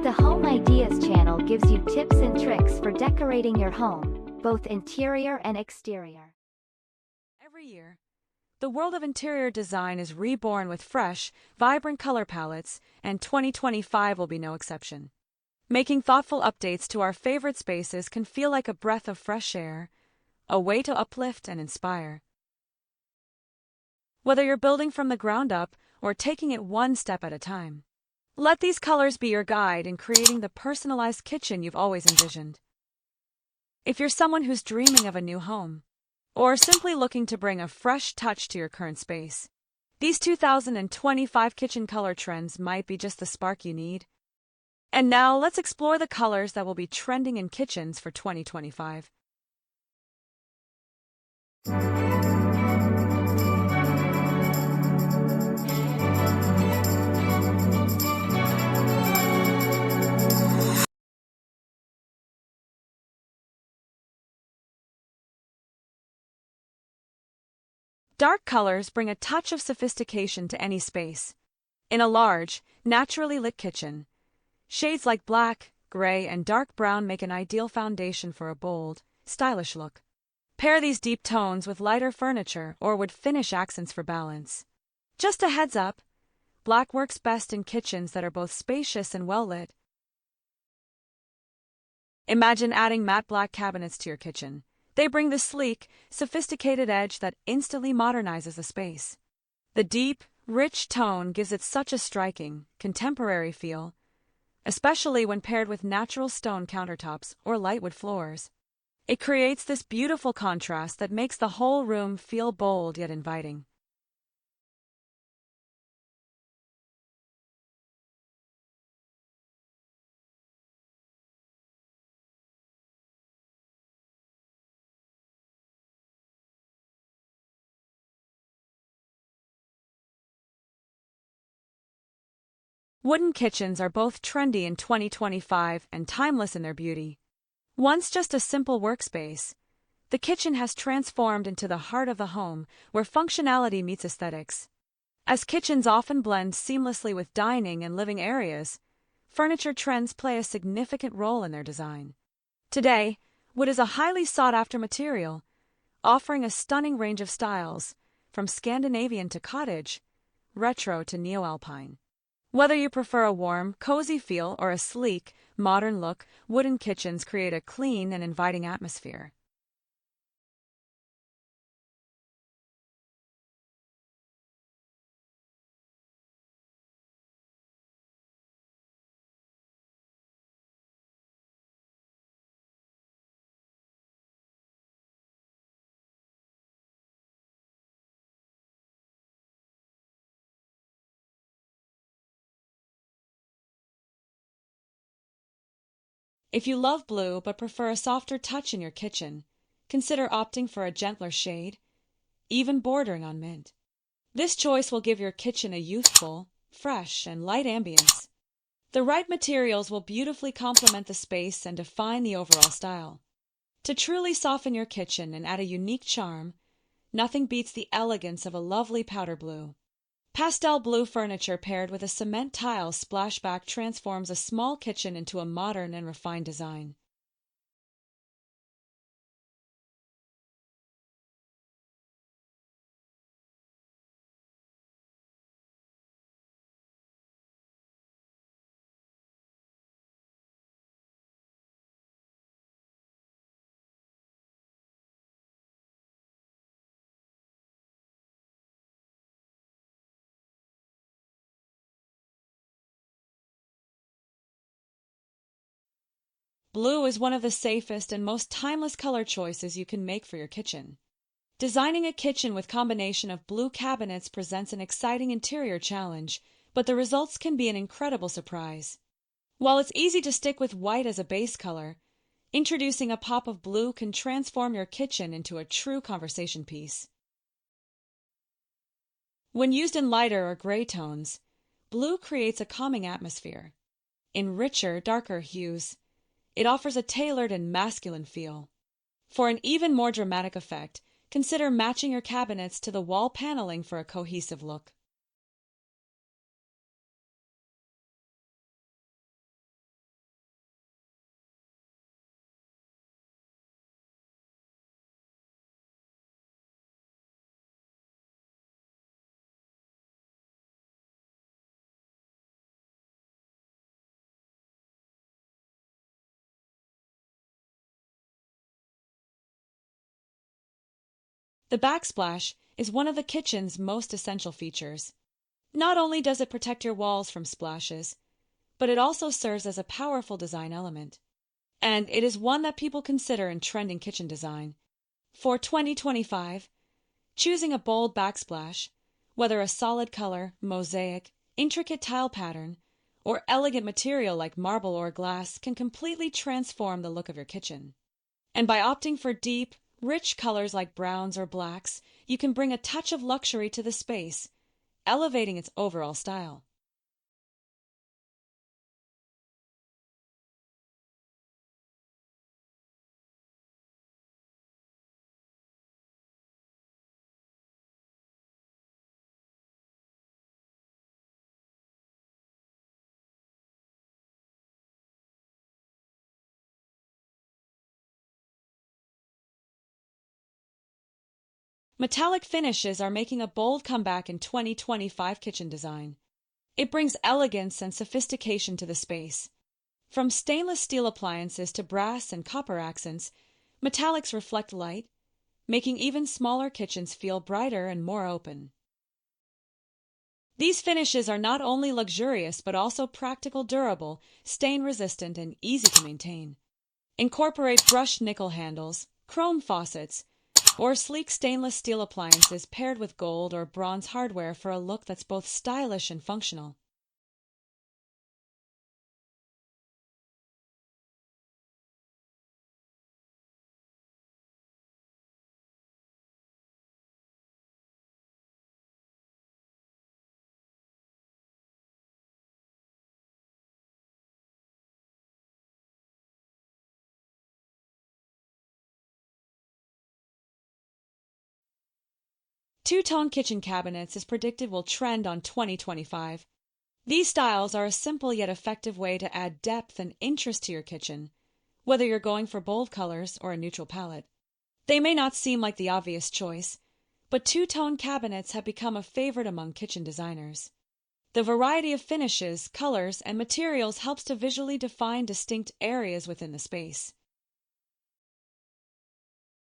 The Home Ideas channel gives you tips and tricks for decorating your home, both interior and exterior. Every year, the world of interior design is reborn with fresh, vibrant color palettes, and 2025 will be no exception. Making thoughtful updates to our favorite spaces can feel like a breath of fresh air, a way to uplift and inspire. Whether you're building from the ground up or taking it one step at a time, let these colors be your guide in creating the personalized kitchen you've always envisioned. If you're someone who's dreaming of a new home, or simply looking to bring a fresh touch to your current space, these 2025 kitchen color trends might be just the spark you need. And now let's explore the colors that will be trending in kitchens for 2025. Dark colors bring a touch of sophistication to any space. In a large, naturally lit kitchen, shades like black, gray, and dark brown make an ideal foundation for a bold, stylish look. Pair these deep tones with lighter furniture or wood finish accents for balance. Just a heads up, black works best in kitchens that are both spacious and well lit. Imagine adding matte black cabinets to your kitchen. They bring the sleek, sophisticated edge that instantly modernizes the space. The deep, rich tone gives it such a striking, contemporary feel, especially when paired with natural stone countertops or light wood floors. It creates this beautiful contrast that makes the whole room feel bold yet inviting. Wooden kitchens are both trendy in 2025 and timeless in their beauty. Once just a simple workspace, the kitchen has transformed into the heart of the home where functionality meets aesthetics. As kitchens often blend seamlessly with dining and living areas, furniture trends play a significant role in their design. Today, wood is a highly sought-after material, offering a stunning range of styles, from Scandinavian to cottage, retro to neo-alpine. Whether you prefer a warm, cozy feel or a sleek, modern look, wooden kitchens create a clean and inviting atmosphere. If you love blue but prefer a softer touch in your kitchen, consider opting for a gentler shade, even bordering on mint. This choice will give your kitchen a youthful, fresh, and light ambience. The right materials will beautifully complement the space and define the overall style. To truly soften your kitchen and add a unique charm, nothing beats the elegance of a lovely powder blue. Pastel blue furniture paired with a cement tile splashback transforms a small kitchen into a modern and refined design. Blue is one of the safest and most timeless color choices you can make for your kitchen. Designing a kitchen with combination of blue cabinets presents an exciting interior challenge, but the results can be an incredible surprise. While it's easy to stick with white as a base color, introducing a pop of blue can transform your kitchen into a true conversation piece. When used in lighter or gray tones, blue creates a calming atmosphere. In richer, darker hues, it offers a tailored and masculine feel. For an even more dramatic effect, consider matching your cabinets to the wall paneling for a cohesive look. The backsplash is one of the kitchen's most essential features. Not only does it protect your walls from splashes, but it also serves as a powerful design element. And it is one that people consider in trending kitchen design. For 2025, choosing a bold backsplash, whether a solid color, mosaic, intricate tile pattern, or elegant material like marble or glass can completely transform the look of your kitchen. And by opting for deep, rich colors like browns or blacks, you can bring a touch of luxury to the space, elevating its overall style. Metallic finishes are making a bold comeback in 2025 kitchen design. It brings elegance and sophistication to the space. From stainless steel appliances to brass and copper accents, metallics reflect light, making even smaller kitchens feel brighter and more open. These finishes are not only luxurious but also practical, durable, stain-resistant, and easy to maintain. Incorporate brushed nickel handles, chrome faucets, or sleek stainless steel appliances paired with gold or bronze hardware for a look that's both stylish and functional. Two-tone kitchen cabinets is predicted will trend on 2025. These styles are a simple yet effective way to add depth and interest to your kitchen, whether you're going for bold colors or a neutral palette. They may not seem like the obvious choice, but two-tone cabinets have become a favorite among kitchen designers. The variety of finishes, colors, and materials helps to visually define distinct areas within the space.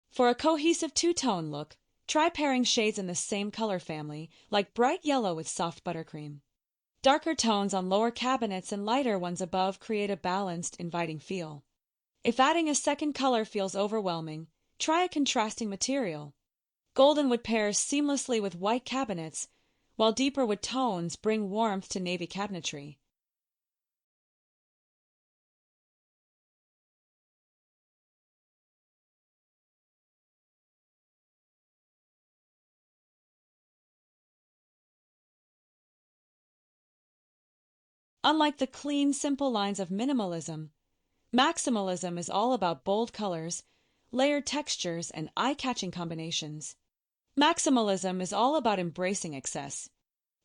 For a cohesive two-tone look, try pairing shades in the same color family, like bright yellow with soft buttercream. Darker tones on lower cabinets and lighter ones above create a balanced, inviting feel. If adding a second color feels overwhelming, try a contrasting material. Golden wood pairs seamlessly with white cabinets, while deeper wood tones bring warmth to navy cabinetry. Unlike the clean, simple lines of minimalism, maximalism is all about bold colors, layered textures, and eye-catching combinations. Maximalism is all about embracing excess.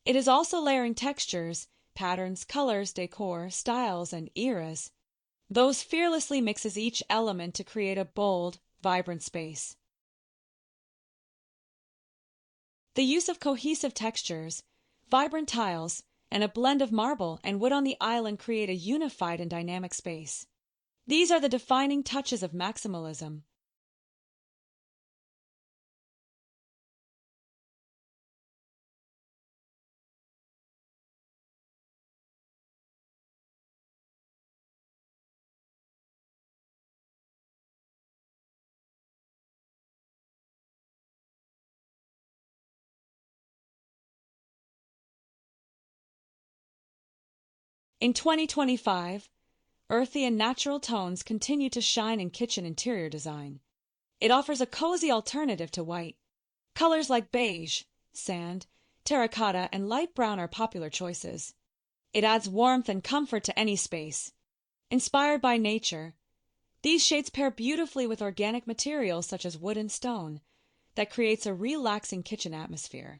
It is also layering textures, patterns, colors, decor, styles, and eras. Those fearlessly mixes each element to create a bold, vibrant space. The use of cohesive textures, vibrant tiles, and a blend of marble and wood on the island create a unified and dynamic space. These are the defining touches of maximalism. In 2025, earthy and natural tones continue to shine in kitchen interior design. It offers a cozy alternative to white. Colors like beige, sand, terracotta, and light brown are popular choices. It adds warmth and comfort to any space. Inspired by nature, these shades pair beautifully with organic materials such as wood and stone that creates a relaxing kitchen atmosphere.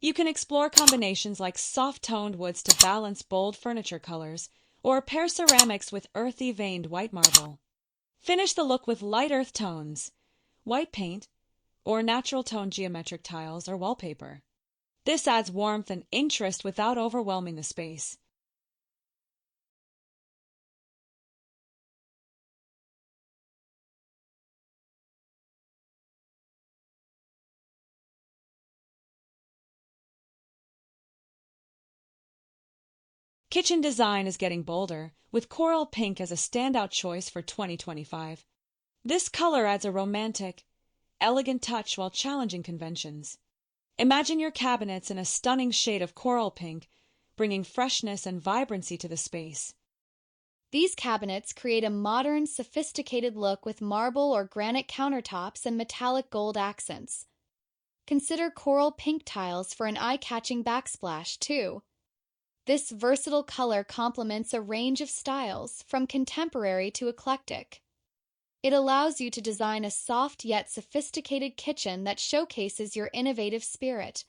You can explore combinations like soft-toned woods to balance bold furniture colors, or pair ceramics with earthy veined white marble. Finish the look with light earth tones, white paint, or natural tone geometric tiles or wallpaper. This adds warmth and interest without overwhelming the space. Kitchen design is getting bolder, with coral pink as a standout choice for 2025. This color adds a romantic, elegant touch while challenging conventions. Imagine your cabinets in a stunning shade of coral pink, bringing freshness and vibrancy to the space. These cabinets create a modern, sophisticated look with marble or granite countertops and metallic gold accents. Consider coral pink tiles for an eye-catching backsplash, too. This versatile color complements a range of styles, from contemporary to eclectic. It allows you to design a soft yet sophisticated kitchen that showcases your innovative spirit.